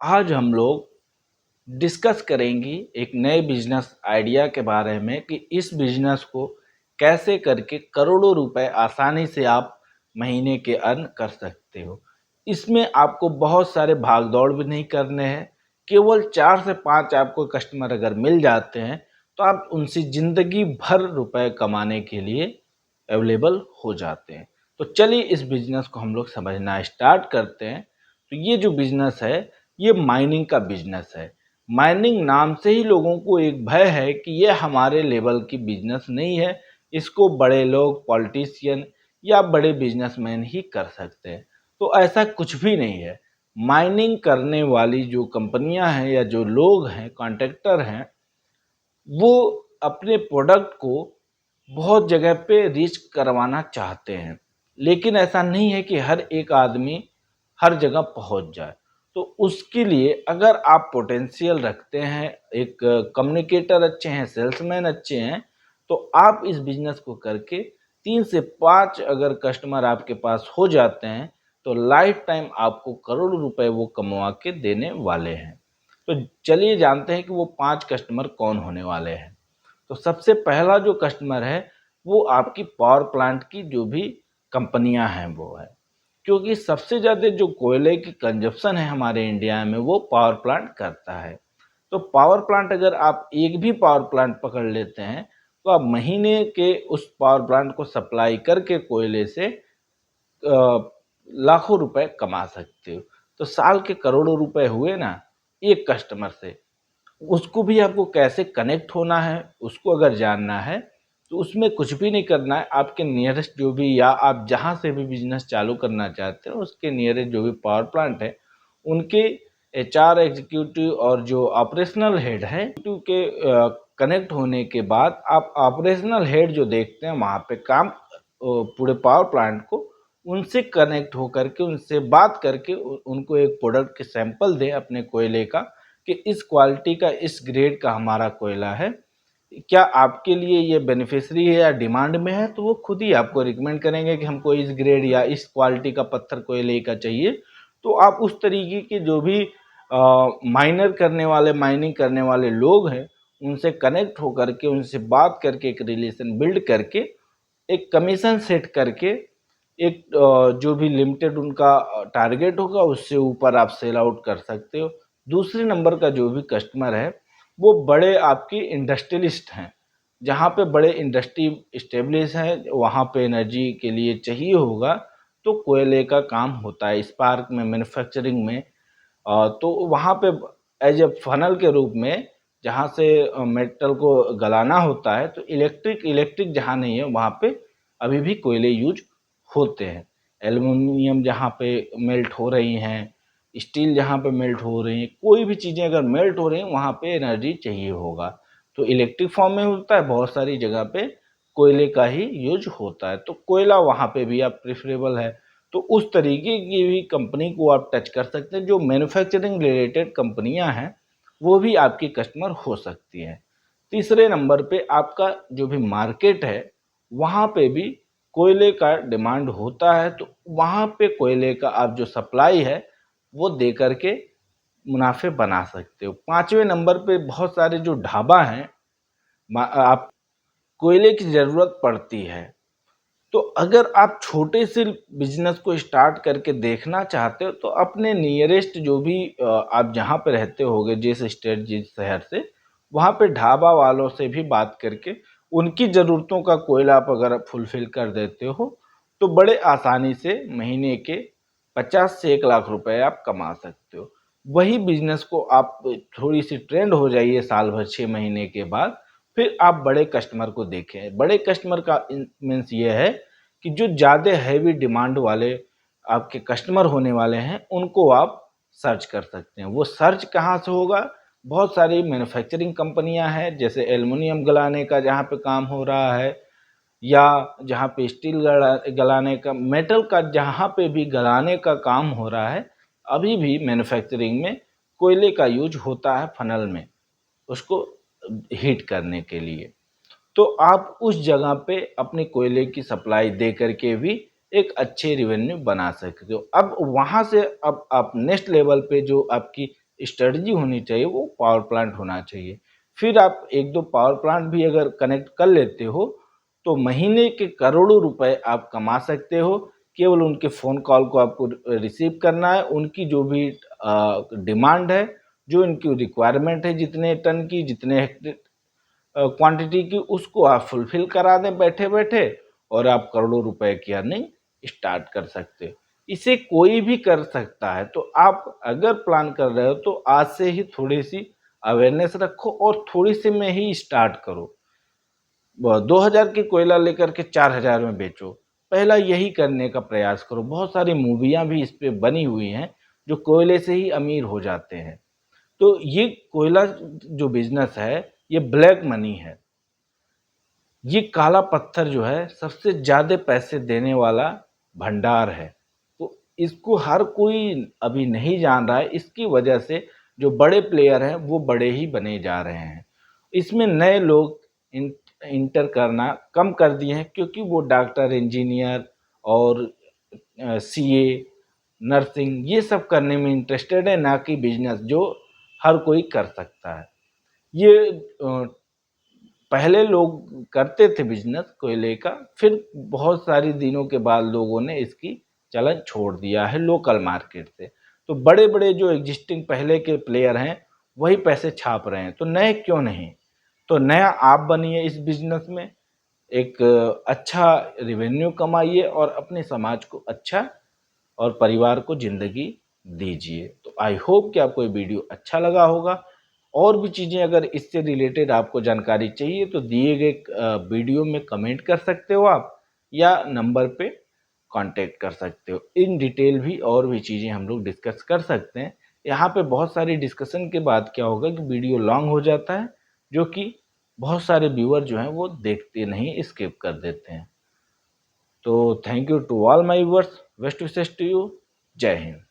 आज हम लोग डिस्कस करेंगे एक नए बिजनेस आइडिया के बारे में कि इस बिजनेस को कैसे करके करोड़ों रुपए आसानी से आप महीने के अर्न कर सकते हो। इसमें आपको बहुत सारे भाग दौड़ भी नहीं करने हैं। केवल 4 से 5 आपको कस्टमर अगर मिल जाते हैं तो आप उनसे ज़िंदगी भर रुपए कमाने के लिए अवेलेबल हो जाते हैं। तो चलिए इस बिजनेस को हम लोग समझना स्टार्ट करते हैं। तो ये जो बिजनेस है ये माइनिंग का बिजनेस है। माइनिंग नाम से ही लोगों को एक भय है कि ये हमारे लेवल की बिजनेस नहीं है, इसको बड़े लोग, पॉलिटिशियन या बड़े बिजनेसमैन ही कर सकते हैं। तो ऐसा कुछ भी नहीं है। माइनिंग करने वाली जो कंपनियां हैं या जो लोग हैं, कॉन्ट्रैक्टर हैं, वो अपने प्रोडक्ट को बहुत जगह पे रीच करवाना चाहते हैं, लेकिन ऐसा नहीं है कि हर एक आदमी हर जगह पहुंच जाए। तो उसके लिए अगर आप पोटेंशियल रखते हैं, एक कम्युनिकेटर अच्छे हैं, सेल्समैन अच्छे हैं, तो आप इस बिजनेस को करके 3 से 5 अगर कस्टमर आपके पास हो जाते हैं तो लाइफ टाइम आपको करोड़ों रुपए वो कमवा के देने वाले हैं। तो चलिए जानते हैं कि वो 5 कस्टमर कौन होने वाले हैं। तो सबसे पहला जो कस्टमर है वो आपकी पावर प्लांट की जो भी कंपनियां हैं वो है, क्योंकि सबसे ज़्यादा जो कोयले की कंजप्शन है हमारे इंडिया में वो पावर प्लांट करता है। तो पावर प्लांट अगर आप एक भी पावर प्लांट पकड़ लेते हैं तो आप महीने के उस पावर प्लांट को सप्लाई करके कोयले से लाखों रुपए कमा सकते हो। तो साल के करोड़ों रुपए हुए ना एक कस्टमर से। उसको भी आपको कैसे कनेक्ट होना है उसको अगर जानना है तो उसमें कुछ भी नहीं करना है। आपके नियरेस्ट जो भी या आप जहाँ से भी बिजनेस चालू करना चाहते हो उसके नियरेस्ट जो भी पावर प्लांट है उनके एचआर एग्जीक्यूटिव और जो ऑपरेशनल हेड है के कनेक्ट होने के बाद आप ऑपरेशनल हेड जो देखते हैं वहाँ पे काम पूरे पावर प्लांट को उनसे कनेक्ट होकर के उनसे बात करके उनको एक प्रोडक्ट के सैंपल दें अपने कोयले का कि इस क्वालिटी का, इस ग्रेड का हमारा कोयला है, क्या आपके लिए ये बेनिफिशियरी है या डिमांड में है। तो वो खुद ही आपको रिकमेंड करेंगे कि हमको इस ग्रेड या इस क्वालिटी का पत्थर कोयले का चाहिए। तो आप उस तरीके के जो भी माइनिंग करने वाले लोग हैं उनसे कनेक्ट होकर के, उनसे बात करके, एक रिलेशन बिल्ड करके, एक कमीशन सेट करके, एक जो भी लिमिटेड उनका टारगेट होगा उससे ऊपर आप सेल आउट कर सकते हो। दूसरे नंबर का जो भी कस्टमर है वो बड़े आपकी इंडस्ट्रियलिस्ट हैं, जहाँ पे बड़े इंडस्ट्री इस्टेब्लिश हैं, वहाँ पे एनर्जी के लिए चाहिए होगा तो कोयले का काम होता है स्पार्क में, मैन्युफैक्चरिंग में। तो वहाँ पे एज ए फनल के रूप में जहाँ से मेटल को गलाना होता है, तो इलेक्ट्रिक जहाँ नहीं है वहाँ पे अभी भी कोयले यूज होते हैं। एल्युमिनियम जहाँ पे मेल्ट हो रही हैं, स्टील जहाँ पे मेल्ट हो रही है, कोई भी चीज़ें अगर मेल्ट हो रही हैं वहाँ पे एनर्जी चाहिए होगा। तो इलेक्ट्रिक फॉर्म में होता है, बहुत सारी जगह पे कोयले का ही यूज होता है, तो कोयला वहाँ पे भी आप प्रेफरेबल है। तो उस तरीके की भी कंपनी को आप टच कर सकते हैं। जो मैन्युफैक्चरिंग रिलेटेड कंपनियां हैं वो भी आपकी कस्टमर हो सकती हैं। तीसरे नंबर पे आपका जो भी मार्केट है वहाँ पे भी कोयले का डिमांड होता है, तो वहाँ पे कोयले का आप जो सप्लाई है वो दे करके मुनाफे बना सकते हो। पाँचवें नंबर पे बहुत सारे जो ढाबा हैं, आप कोयले की ज़रूरत पड़ती है। तो अगर आप छोटे से बिजनेस को स्टार्ट करके देखना चाहते हो तो अपने नियरेस्ट जो भी आप जहाँ पे रहते होगे, जिस स्टेट, जिस शहर से, वहाँ पे ढाबा वालों से भी बात करके उनकी ज़रूरतों का कोयला आप अगर फुलफिल कर देते हो तो बड़े आसानी से महीने के 50 से 1 लाख रुपए आप कमा सकते हो। वही बिजनेस को आप थोड़ी सी ट्रेंड हो जाइए साल भर, 6 महीने के बाद, फिर आप बड़े कस्टमर को देखें। बड़े कस्टमर का मीन्स ये है कि जो ज़्यादा हैवी डिमांड वाले आपके कस्टमर होने वाले हैं उनको आप सर्च कर सकते हैं। वो सर्च कहाँ से होगा? बहुत सारी मैन्युफैक्चरिंग कंपनियां हैं, जैसे एल्युमिनियम गलाने का जहाँ पे काम हो रहा है, या जहाँ पे स्टील गलाने का, मेटल का जहाँ पे भी गलाने का काम हो रहा है, अभी भी मैन्युफैक्चरिंग में कोयले का यूज होता है फनल में, उसको हीट करने के लिए। तो आप उस जगह पे अपने कोयले की सप्लाई दे करके भी एक अच्छे रेवेन्यू बना सकते हो। अब वहाँ से अब आप नेक्स्ट लेवल पे जो आपकी स्ट्रेटजी होनी चाहिए वो पावर प्लांट होना चाहिए। फिर आप एक दो पावर प्लांट भी अगर कनेक्ट कर लेते हो तो महीने के करोड़ों रुपए आप कमा सकते हो। केवल उनके फ़ोन कॉल को आपको रिसीव करना है, उनकी जो भी डिमांड है, जो इनकी रिक्वायरमेंट है, जितने टन की, जितने क्वांटिटी की, उसको आप फुलफिल करा दें बैठे-बैठे और आप करोड़ों रुपए की अर्निंग स्टार्ट कर सकते हो। इसे कोई भी कर सकता है, तो आप अगर प्लान कर रहे हो तो आज से ही थोड़ी-सी अवेयरनेस रखो और थोड़ी सी में ही स्टार्ट करो। 2000 की कोयला लेकर के 4000 में बेचो। पहला यही करने का प्रयास करो। बहुत सारी मूवियाँ भी इस पे बनी हुई हैं, जो कोयले से ही अमीर हो जाते हैं। तो ये कोयला जो बिज़नेस है, ये ब्लैक मनी है। ये काला पत्थर जो है सबसे ज़्यादा पैसे देने वाला भंडार है। तो इसको हर कोई अभी नहीं जान रहा है, इसकी वजह से जो बड़े प्लेयर हैं वो बड़े ही बने जा रहे हैं। इसमें नए लोग इंटर करना कम कर दिए हैं क्योंकि वो डॉक्टर, इंजीनियर और सीए, नर्सिंग ये सब करने में इंटरेस्टेड है, ना कि बिजनेस जो हर कोई कर सकता है। ये पहले लोग करते थे बिजनेस कोयले का, फिर बहुत सारी दिनों के बाद लोगों ने इसकी चलन छोड़ दिया है लोकल मार्केट से। तो बड़े-बड़े जो एग्जिस्टिंग पहले के प्लेयर हैं, वही पैसे छाप रहे हैं, तो नए क्यों नहीं? तो नया आप बनिए इस बिजनेस में, एक अच्छा रेवेन्यू कमाइए और अपने समाज को अच्छा और परिवार को ज़िंदगी दीजिए। तो आई होप कि आपको ये वीडियो अच्छा लगा होगा। और भी चीज़ें अगर इससे रिलेटेड आपको जानकारी चाहिए तो दिए गए वीडियो में कमेंट कर सकते हो आप, या नंबर पे कांटेक्ट कर सकते हो। इन डिटेल भी और भी चीज़ें हम लोग डिस्कस कर सकते हैं। यहाँ पे बहुत सारी डिस्कशन के बाद क्या होगा कि वीडियो लॉन्ग हो जाता है, जो कि बहुत सारे व्यूअर जो हैं वो देखते नहीं, स्किप कर देते हैं। तो thank you to all my viewers, best wishes to you. जय हिंद।